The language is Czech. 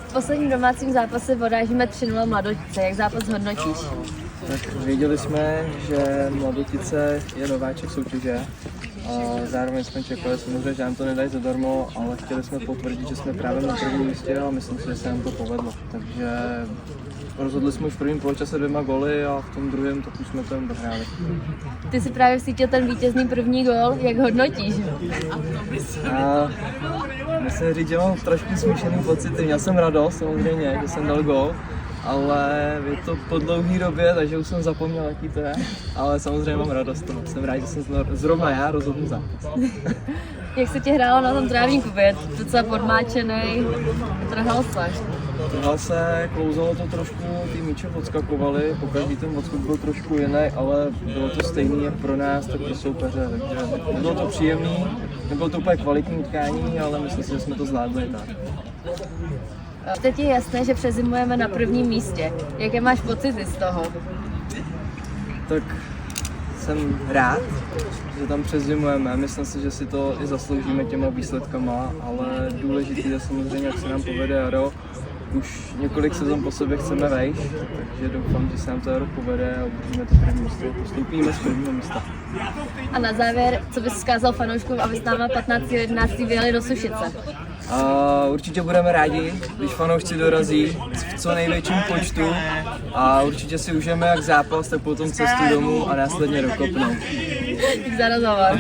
V posledním domácím zápase odrážíme 3-0 Mladotice. Jak zápas hodnotíš? Tak věděli jsme, že Mladotice je nováček soutěže. A zároveň jsme čekali samozřejmě, že nám to nedají zadarmo, ale chtěli jsme potvrdit, že jsme právě na prvním místě a myslím si, že se nám to povedlo. Takže rozhodli jsme už v prvním poločase 2 góly a v tom druhém tak už jsme to jen dohráli. Ty si právě vsítil ten vítězný první gól. Jak hodnotíš? A musím říct, že mám trošku smíšený pocity. Měl jsem radost samozřejmě, že jsem dal gól, ale je to po dlouhé době, takže už jsem zapomněl, jaký to je. Ale samozřejmě mám radost toho. Jsem rád, že jsem zrovna já rozhodl zápas. Jak se ti hrálo na tom trávníku? Je docela podmáčený. Trhal se. Trhal se, klouzalo to trošku, ty míče odskakovaly, pokaždý ten odskok byl trošku jiný, ale bylo to stejný jak pro nás, tak pro soupeře, takže bylo to příjemný, nebylo to úplně kvalitní utkání, ale myslím si, že jsme to zvládli tak. Teď je jasné, že přezimujeme na prvním místě. Jaké máš pocity z toho? Tak jsem rád, že tam přezimujeme. Myslím si, že si to i zasloužíme těma výsledkama, ale důležité je samozřejmě, jak se nám povede jaro. Už několik sezon po sobě chceme vejš, takže doufám, že se nám to jaro povede a udržíme to první místo. Postoupíme z prvního místa. A na závěr, co bys vzkázal fanouškům, aby s náma 15.11. vyjeli do Sušice? Určitě budeme rádi, když fanoušci dorazí v co největším počtu a určitě si užijeme jak zápas, tak potom cestu domů a následně do Kopnu. Dík za rozhovor.